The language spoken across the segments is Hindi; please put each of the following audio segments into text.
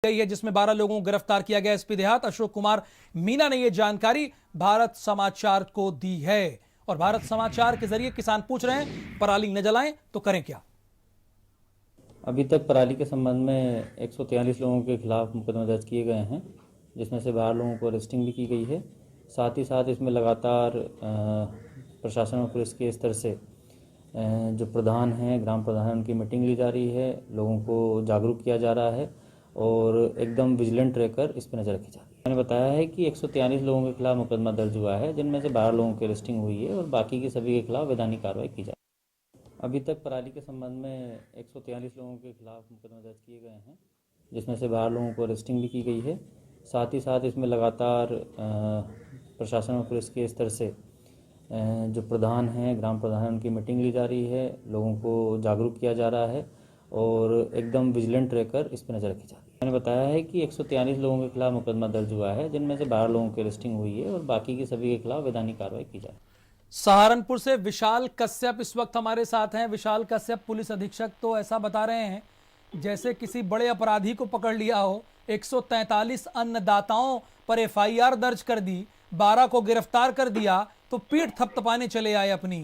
गई है जिसमें 12 लोगों को गिरफ्तार किया गया। एसपी देहात अशोक कुमार मीना ने यह जानकारी भारत समाचार को दी है और भारत समाचार के जरिए किसान पूछ रहे हैं पराली न जलाएं तो करें क्या। अभी तक पराली के संबंध में 143 लोगों के खिलाफ मुकदमे दर्ज किए गए हैं, जिसमें से 12 लोगों को अरेस्टिंग भी की गई है। साथ ही साथ इसमें लगातार प्रशासन और पुलिस के स्तर से जो प्रधान हैं, ग्राम प्रधान, उनकी मीटिंग ली जा रही है, लोगों को जागरूक किया जा रहा है और एकदम विजिलेंट रहकर इस पर नज़र रखी जा रही है। मैंने बताया है कि 143 लोगों के खिलाफ मुकदमा दर्ज हुआ है, जिनमें से 12 लोगों की अरेस्टिंग हुई है और बाकी के सभी के खिलाफ वैधानिक कार्रवाई की जा रही है। अभी तक पराली के संबंध में 143 लोगों के खिलाफ मुकदमे दर्ज किए गए हैं, जिसमें से 12 लोगों को अरेस्टिंग भी की गई है। साथ ही साथ इसमें लगातार प्रशासन और पुलिस के स्तर से जो प्रधान हैं, ग्राम प्रधान, उनकी मीटिंग ली जा रही है, लोगों को जागरूक किया जा रहा है और एकदम विजिलेंट रहकर इस पर नज़र रखी जा रही है। मैंने बताया है कि 143 लोगों के खिलाफ मुकदमा दर्ज हुआ है, जिनमें से 12 लोगों की अरेस्टिंग हुई है और बाकी के सभी के खिलाफ वैधानिक कार्रवाई की जा रही है। सहारनपुर से विशाल कश्यप इस वक्त हमारे साथ हैं। विशाल कश्यप, पुलिस अधीक्षक, तो ऐसा बता रहे हैं जैसे किसी बड़े अपराधी को पकड़ लिया हो। 143 अन्नदाताओं पर एफआईआर दर्ज कर दी, 12 को गिरफ्तार कर दिया, तो पीठ थपथपाने चले आए अपनी।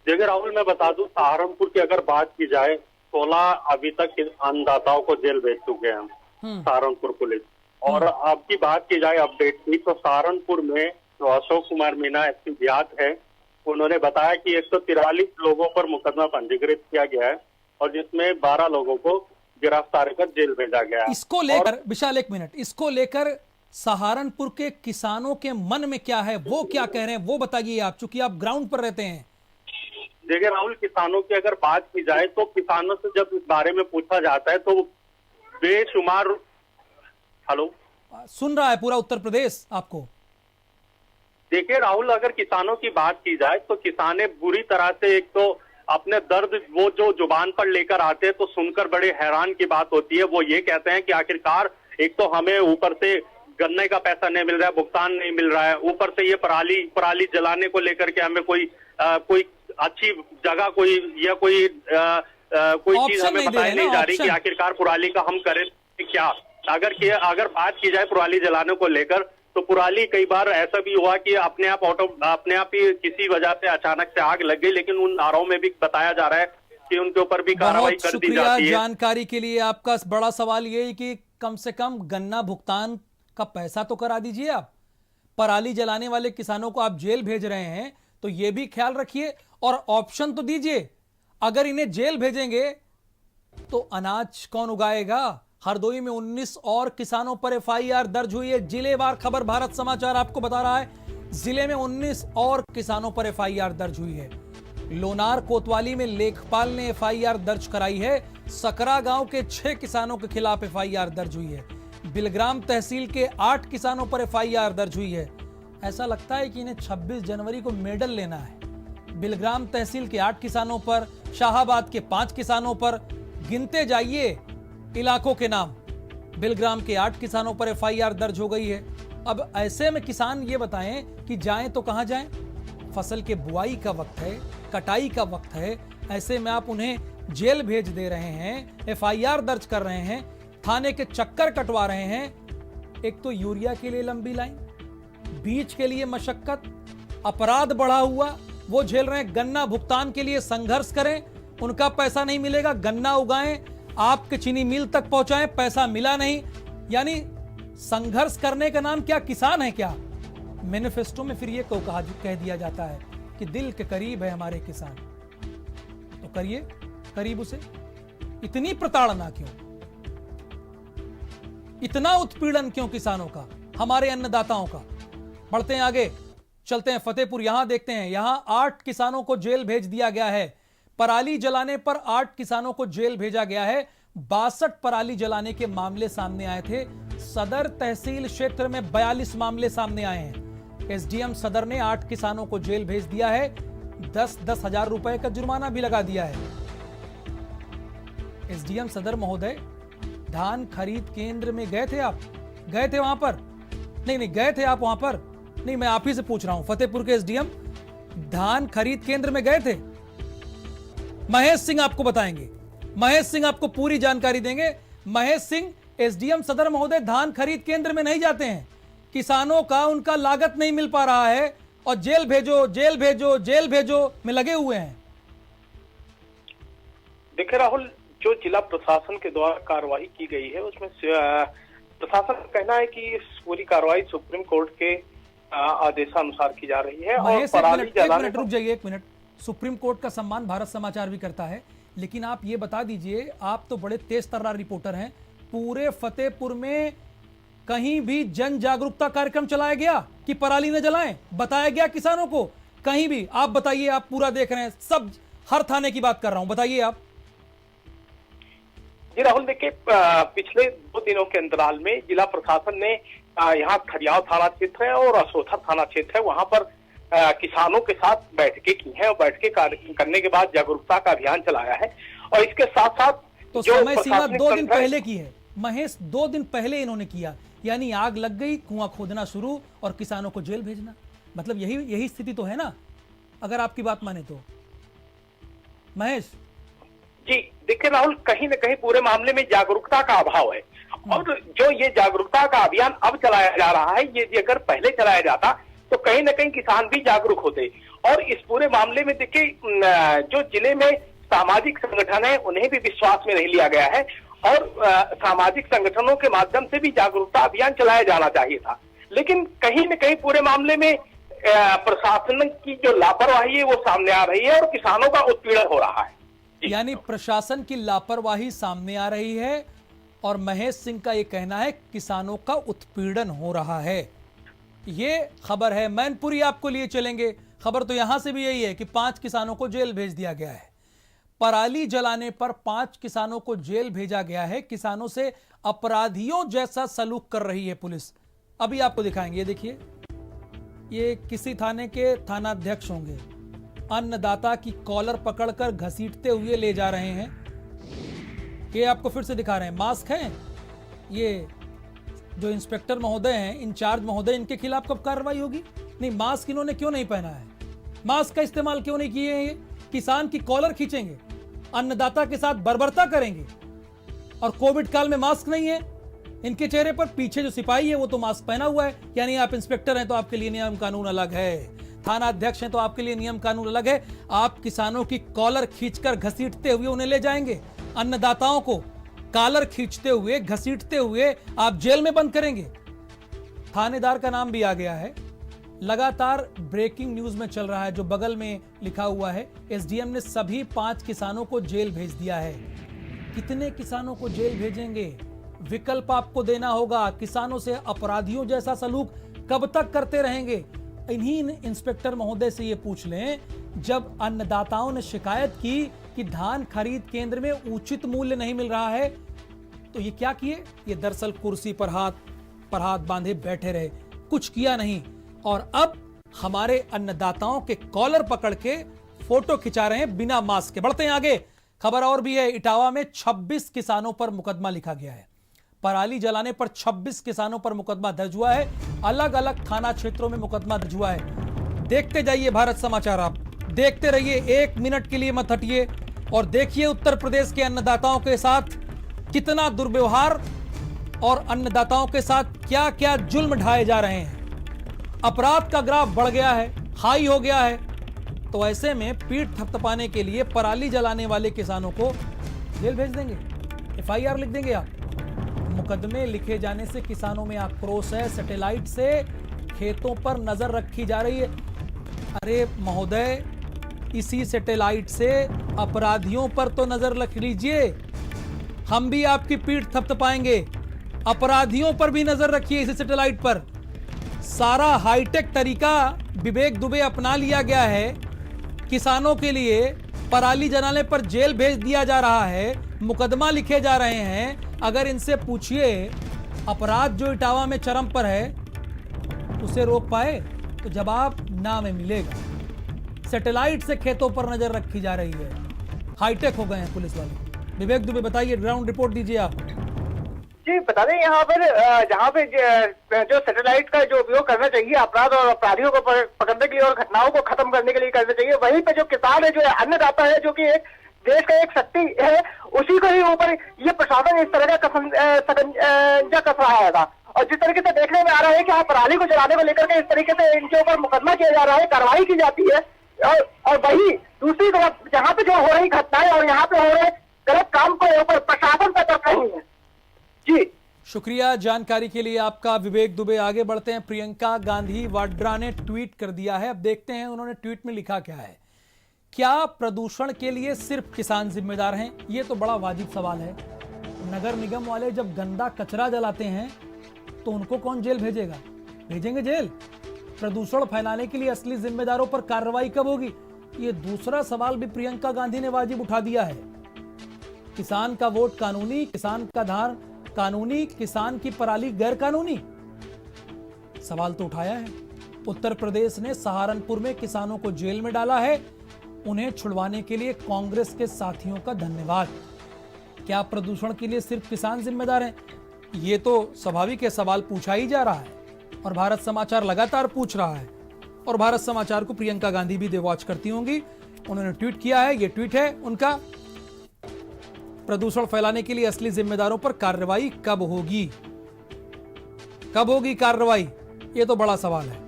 देखिए राहुल, मैं बता दूं, सहारनपुर की अगर बात की जाए, 16 अभी तक अन्नदाताओं को जेल भेज चुके हैं सहारनपुर पुलिस। और अब की बात की जाए अपडेट की, तो सहारनपुर में जो अशोक कुमार मीना एसपी देहात है, उन्होंने बताया कि 143 लोगों पर मुकदमा पंजीकृत किया गया है और जिसमें 12 लोगों को गिरफ्तार कर जेल भेजा गया है। इसको लेकर विशाल, एक मिनट, इसको लेकर सहारनपुर के किसानों के मन में क्या है, वो क्या कह रहे हैं, वो बताइए आप, चूंकि आप ग्राउंड पर रहते हैं। देखिए राहुल, किसानों की अगर बात की जाए तो किसानों से जब इस बारे में पूछा जाता है तो बेशुमार, हेलो, सुन रहा है पूरा उत्तर प्रदेश आपको। देखिए राहुल, अगर किसानों की बात की जाए तो किसाने बुरी तरह से, एक तो अपने दर्द वो जो जुबान पर लेकर आते हैं तो सुनकर बड़े हैरान की बात होती है। वो ये कहते हैं कि आखिरकार एक तो हमें ऊपर से गन्ने का पैसा नहीं मिल रहा है, भुगतान नहीं मिल रहा है, ऊपर से ये पराली जलाने को लेकर के हमें कोई अच्छी जगह कोई चीज हमें बताई नहीं जा रही कि आखिरकार पराली का हम करें क्या। अगर बात की जाए पराली जलाने को लेकर, तो पराली कई बार ऐसा भी हुआ कि अपने आप ही किसी वजह से अचानक से आग लग गई, लेकिन उन नारों में भी बताया जा रहा है कि उनके ऊपर भी कार्रवाई कर दी जाती है। जानकारी के लिए आपका बड़ा सवाल ये है कि कम से कम गन्ना भुगतान का पैसा तो करा दीजिए आप। पराली जलाने वाले किसानों को आप जेल भेज रहे हैं तो ये भी ख्याल रखिए और ऑप्शन तो दीजिए। अगर इन्हें जेल भेजेंगे तो अनाज कौन उगाएगा। हरदोई में 19 और किसानों पर एफआईआर दर्ज हुई है। जिलेवार खबर भारत समाचार आपको बता रहा है, जिले में 19 और किसानों पर एफआईआर दर्ज हुई है। लोनार कोतवाली में लेखपाल ने एफआईआर दर्ज कराई है। सकरा गांव के 6 किसानों के खिलाफ एफआईआर दर्ज हुई है। बिलग्राम तहसील के 8 किसानों पर एफआईआर दर्ज हुई है। ऐसा लगता है कि इन्हें 26 जनवरी को मेडल लेना है। बिलग्राम तहसील के 8 किसानों पर, शाहाबाद के 5 किसानों पर, गिनते जाइए इलाकों के नाम। बिलग्राम के 8 किसानों पर एफआईआर दर्ज हो गई है। अब ऐसे में किसान ये बताएं कि जाएं तो कहां जाएं। फसल के बुआई का वक्त है, कटाई का वक्त है, ऐसे में आप उन्हें जेल भेज दे रहे हैं, एफआईआर दर्ज कर रहे हैं, थाने के चक्कर कटवा रहे हैं। एक तो यूरिया के लिए लंबी लाइन, बीज के लिए मशक्कत, अपराध बढ़ा हुआ वो झेल रहे हैं। गन्ना भुगतान के लिए संघर्ष करें, उनका पैसा नहीं मिलेगा। गन्ना उगाएं, आपके चीनी मिल तक पहुंचाएं, पैसा मिला नहीं। यानी संघर्ष करने का नाम क्या किसान है क्या। मैनिफेस्टो में फिर ये कह दिया जाता है कि दिल के करीब है हमारे किसान, तो करिए करीब उसे। इतनी प्रताड़ना क्यों, इतना उत्पीड़न क्यों किसानों का, हमारे अन्नदाताओं का। बढ़ते हैं आगे, चलते हैं फतेहपुर। यहां देखते हैं, यहां 8 किसानों को जेल भेज दिया गया है। पराली जलाने पर 8 किसानों को जेल भेजा गया है। 62 पराली जलाने के मामले सामने आए थे। सदर तहसील क्षेत्र में 42 मामले सामने आए हैं। एसडीएम सदर ने 8 किसानों को जेल भेज दिया है। 10-10 हजार रुपए का जुर्माना भी लगा दिया है। एसडीएम सदर महोदय, धान खरीद केंद्र में गए थे आप? गए थे वहां पर? नहीं गए थे आप वहां पर? नहीं, मैं आप ही से पूछ रहा हूं। फतेहपुर के एसडीएम, धान खरीद केंद्र में गए थे? महेश सिंह आपको बताएंगे, महेश सिंह आपको पूरी जानकारी देंगे। महेश सिंह, एसडीएम सदर महोदय धान खरीद केंद्र में नहीं जाते हैं, किसानों का उनका लागत नहीं मिल पा रहा है और जेल भेजो जेल भेजो जेल भेजो में लगे हुए हैं। देखिए राहुल, जो जिला प्रशासन के द्वारा कार्रवाई की गई है उसमें प्रशासन का कहना है कि इस पूरी कार्रवाई सुप्रीम कोर्ट के आदेशानुसार की जा रही है। और पराली जलाने, रुक जाइए एक मिनट। सुप्रीम कोर्ट का सम्मान भारत समाचार भी करता है, लेकिन आप ये बता दीजिए, आप तो बड़े तेज तर्रार रिपोर्टर हैं, पूरे फतेहपुर में कहीं भी जन जागरूकता कार्यक्रम चलाया गया कि पराली न जलाएं? बताया गया किसानों को कहीं भी? आप बताइए, आप पूरा देख रहे हैं, सब हर थाने की बात कर रहा हूं, बताइए आप। जी राहुल, देखिए पिछले 2 दिनों के अंतराल में जिला प्रशासन ने यहाँ खरियाव थाना क्षेत्र है और असोथा थाना क्षेत्र है, वहां पर किसानों के साथ बैठकें की हैं और बैठकें करने के बाद जागरूकता का अभियान चलाया है। और इसके साथ साथ तो समय सीमा 2 दिन पहले की है महेश, 2 दिन पहले इन्होंने किया, यानी आग लग गई, कुआं खोदना शुरू और किसानों को जेल भेजना। मतलब यही स्थिति तो है ना, अगर आपकी बात माने तो महेश जी। देखिए राहुल, कहीं न कहीं पूरे मामले में जागरूकता का अभाव है और जो ये जागरूकता का अभियान अब चलाया जा रहा है, ये अगर पहले चलाया जाता तो कहीं न कहीं किसान भी जागरूक होते। और इस पूरे मामले में देखिए, जो जिले में सामाजिक संगठन है उन्हें भी विश्वास में नहीं लिया गया है और सामाजिक संगठनों के माध्यम से भी जागरूकता अभियान चलाया जाना चाहिए था। लेकिन कहीं न कहीं पूरे मामले में प्रशासन की जो लापरवाही है वो सामने आ रही है और किसानों का उत्पीड़न हो रहा है। यानी प्रशासन की लापरवाही सामने आ रही है और महेश सिंह का यह कहना है किसानों का उत्पीड़न हो रहा है। ये खबर है, मैनपुरी आपको लिए चलेंगे। खबर तो यहां से भी यही है कि 5 किसानों को जेल भेज दिया गया है। पराली जलाने पर 5 किसानों को जेल भेजा गया है। किसानों से अपराधियों जैसा सलूक कर रही है पुलिस। अभी आपको दिखाएंगे, ये देखिए, ये किसी थाने के थानाध्यक्ष होंगे, अन्नदाता की कॉलर पकड़कर घसीटते हुए ले जा रहे हैं। ये आपको फिर से दिखा रहे हैं, मास्क हैं। ये जो इंस्पेक्टर महोदय हैं, इंचार्ज महोदय, इनके खिलाफ कब कार्रवाई होगी? नहीं, मास्क इन्होंने क्यों नहीं पहना है? मास्क का इस्तेमाल क्यों नहीं किए हैं? ये किसान की कॉलर खींचेंगे, अन्नदाता के साथ बर्बरता करेंगे और कोविड काल में मास्क नहीं है इनके चेहरे पर। पीछे जो सिपाही है वो तो मास्क पहना हुआ है, यानी आप इंस्पेक्टर हैं तो आपके लिए नियम कानून अलग है, थाना अध्यक्ष हैं तो आपके लिए नियम कानून अलग है। आप किसानों की कॉलर खींचकर घसीटते हुए उन्हें ले जाएंगे, अन्नदाताओं को कॉलर खींचते हुए घसीटते हुए आप जेल में बंद करेंगे। थानेदार का नाम भी आ गया है। लगातार ब्रेकिंग न्यूज में चल रहा है, जो बगल में लिखा हुआ है, एसडीएम ने सभी 5 किसानों को जेल भेज दिया है। कितने किसानों को जेल भेजेंगे? विकल्प आपको देना होगा। किसानों से अपराधियों जैसा सलूक कब तक करते रहेंगे? इन्हीं इंस्पेक्टर महोदय से ये पूछ लें, जब अन्नदाताओं ने शिकायत की कि धान खरीद केंद्र में उचित मूल्य नहीं मिल रहा है, तो ये क्या किए? ये दरअसल कुर्सी पर हाथ बांधे बैठे रहे, कुछ किया नहीं। और अब हमारे अन्नदाताओं के कॉलर पकड़ के फोटो खिंचा रहे हैं बिना मास्क के। बढ़ते हैं आगे, खबर और भी है। इटावा में 26 किसानों पर मुकदमा लिखा गया है। पराली जलाने पर 26 किसानों पर मुकदमा दर्ज हुआ है। अलग अलग थाना क्षेत्रों में मुकदमा दर्ज हुआ है। देखते जाइए भारत समाचार, आप देखते रहिए, 1 मिनट के लिए मत हटिए और देखिए उत्तर प्रदेश के अन्नदाताओं के साथ कितना दुर्व्यवहार और अन्नदाताओं के साथ क्या क्या जुल्म ढाए जा रहे हैं। अपराध का ग्राफ बढ़ गया है, हाई हो गया है। तो ऐसे में पीठ थपथपाने के लिए पराली जलाने वाले किसानों को जेल भेज देंगे, एफआईआर लिख देंगे आप। मुकदमे लिखे जाने से किसानों में आक्रोश है। सैटेलाइट से खेतों पर नजर रखी जा रही है। अरे महोदय, इसी सैटेलाइट से अपराधियों पर तो नजर रख लीजिए, हम भी आपकी पीठ थपथपाएंगे। अपराधियों पर भी नजर रखिए इसी सैटेलाइट पर। सारा हाईटेक तरीका विवेक दुबे अपना लिया गया है। किसानों के लिए पराली जलाने पर जेल भेज दिया जा रहा है, मुकदमा लिखे जा रहे हैं। अगर इनसे पूछिए अपराध जो इटावा में चरम पर है उसे रोक पाए, तो जवाब ना में मिलेगा। सैटेलाइट से खेतों पर नजर रखी जा रही है। हाईटेक हो गए हैं पुलिस वाले। विवेक दुबे बताइए, ग्राउंड रिपोर्ट दीजिए आप। जी बता दें, यहाँ पर जहाँ पे जो सैटेलाइट का जो उपयोग करना चाहिए अपराध और अपराधियों को पकड़ने के लिए और घटनाओं को खत्म करने के लिए करना चाहिए, वहीं पे जो किसान है, जो अन्नदाता है, जो कि एक देश का एक शक्ति है, उसी को ही ऊपर ये प्रशासन इस तरह का शकंजा कस रहा था। और जिस तरीके से देखने में आ रहा है कि पराली को जलाने को लेकर के इस तरीके से इनके ऊपर मुकदमा किया जा रहा है, कार्रवाई की जाती है, और वही दूसरी तरफ जहाँ पे जो हो रही घटनाएं और यहाँ पे हो रहे गलत काम को ऊपर प्रशासन का तरफ नहीं है। जी शुक्रिया जानकारी के लिए आपका, विवेक दुबे। आगे बढ़ते हैं। प्रियंका गांधी वाड्रा ने ट्वीट कर दिया है। अब देखते हैं उन्होंने ट्वीट में लिखा क्या है। क्या प्रदूषण के लिए सिर्फ किसान जिम्मेदार हैं? यह तो बड़ा वाजिब सवाल है। नगर निगम वाले जब गंदा कचरा जलाते हैं तो उनको कौन जेल भेजेगा? भेजेंगे जेल? प्रदूषण फैलाने के लिए असली जिम्मेदारों पर कार्रवाई कब होगी? यह दूसरा सवाल भी प्रियंका गांधी ने वाजिब उठा दिया है। किसान का वोट कानूनी, किसान का धान कानूनी, किसान की पराली गैर कानूनी? सवाल तो उठाया है। उत्तर प्रदेश ने सहारनपुर में किसानों को जेल में डाला है। उन्हें छुड़वाने के लिए कांग्रेस के साथियों का धन्यवाद। क्या प्रदूषण के लिए सिर्फ किसान जिम्मेदार हैं? यह तो स्वाभाविक है, सवाल पूछा ही जा रहा है और भारत समाचार लगातार पूछ रहा है। और भारत समाचार को प्रियंका गांधी भी दे वॉच करती होंगी। उन्होंने ट्वीट किया है, यह ट्वीट है उनका। प्रदूषण फैलाने के लिए असली जिम्मेदारों पर कार्रवाई कब होगी? कब होगी कार्रवाई? यह तो बड़ा सवाल है।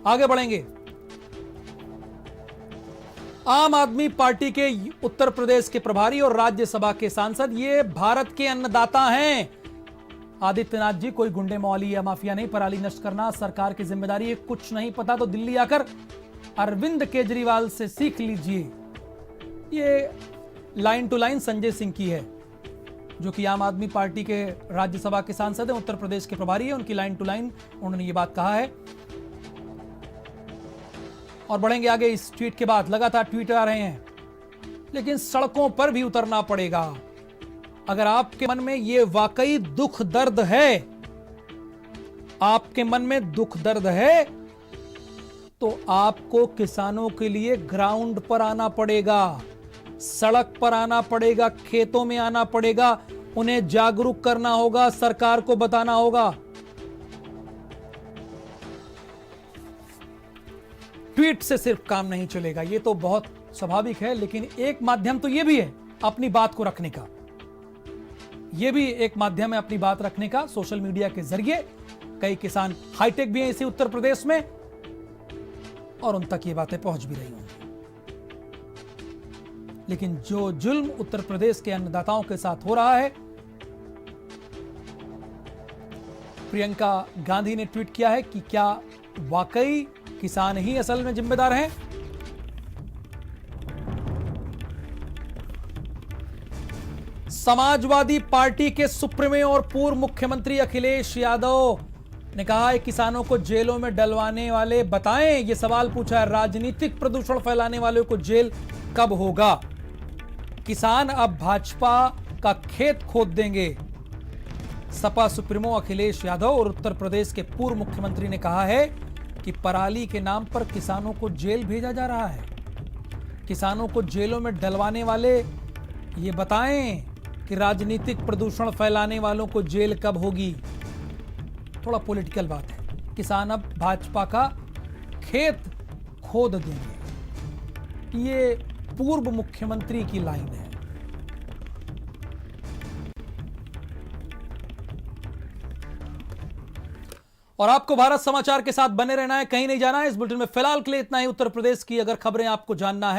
आगे बढ़ेंगे। आम आदमी पार्टी के उत्तर प्रदेश के प्रभारी और राज्यसभा के सांसद, ये भारत के अन्नदाता हैं। आदित्यनाथ जी कोई गुंडे मौली या माफिया नहीं। पराली नष्ट करना सरकार की जिम्मेदारी है। कुछ नहीं पता तो दिल्ली आकर अरविंद केजरीवाल से सीख लीजिए। ये line to line Sanjay Singh की है, जो कि आम आदमी पार्टी के राज्यसभा के सांसद हैं, उत्तर प्रदेश के प्रभारी है। उनकी लाइन टू लाइन उन्होंने ये बात कहा है। और बढ़ेंगे आगे। इस ट्वीट के बाद लगातार ट्वीट आ रहे हैं, लेकिन सड़कों पर भी उतरना पड़ेगा। अगर आपके मन में ये वाकई दुख दर्द है, आपके मन में दुख दर्द है, तो आपको किसानों के लिए ग्राउंड पर आना पड़ेगा, सड़क पर आना पड़ेगा, खेतों में आना पड़ेगा, उन्हें जागरूक करना होगा, सरकार को बताना होगा। ट्वीट से सिर्फ काम नहीं चलेगा, यह तो बहुत स्वाभाविक है, लेकिन एक माध्यम तो यह भी है अपनी बात को रखने का। यह भी एक माध्यम है अपनी बात रखने का, सोशल मीडिया के जरिए। कई किसान हाईटेक भी हैं इसी उत्तर प्रदेश में, और उन तक ये बातें पहुंच भी रही होंगी। लेकिन जो जुल्म उत्तर प्रदेश के अन्नदाताओं के साथ हो रहा है, प्रियंका गांधी ने ट्वीट किया है कि क्या वाकई किसान ही असल में जिम्मेदार हैं? समाजवादी पार्टी के सुप्रीमो और पूर्व मुख्यमंत्री अखिलेश यादव ने कहा है, किसानों को जेलों में डलवाने वाले बताएं। यह सवाल पूछा है, राजनीतिक प्रदूषण फैलाने वालों को जेल कब होगा? किसान अब भाजपा का खेत खोद देंगे। सपा सुप्रीमो अखिलेश यादव और उत्तर प्रदेश के पूर्व मुख्यमंत्री ने कहा है कि पराली के नाम पर किसानों को जेल भेजा जा रहा है। किसानों को जेलों में डलवाने वाले ये बताएं कि राजनीतिक प्रदूषण फैलाने वालों को जेल कब होगी। थोड़ा पॉलिटिकल बात है। किसान अब भाजपा का खेत खोद देंगे, ये पूर्व मुख्यमंत्री की लाइन है। और आपको भारत समाचार के साथ बने रहना है, कहीं नहीं जाना है। इस बुलेटिन में फिलहाल के लिए इतना ही। उत्तर प्रदेश की अगर खबरें आपको जानना है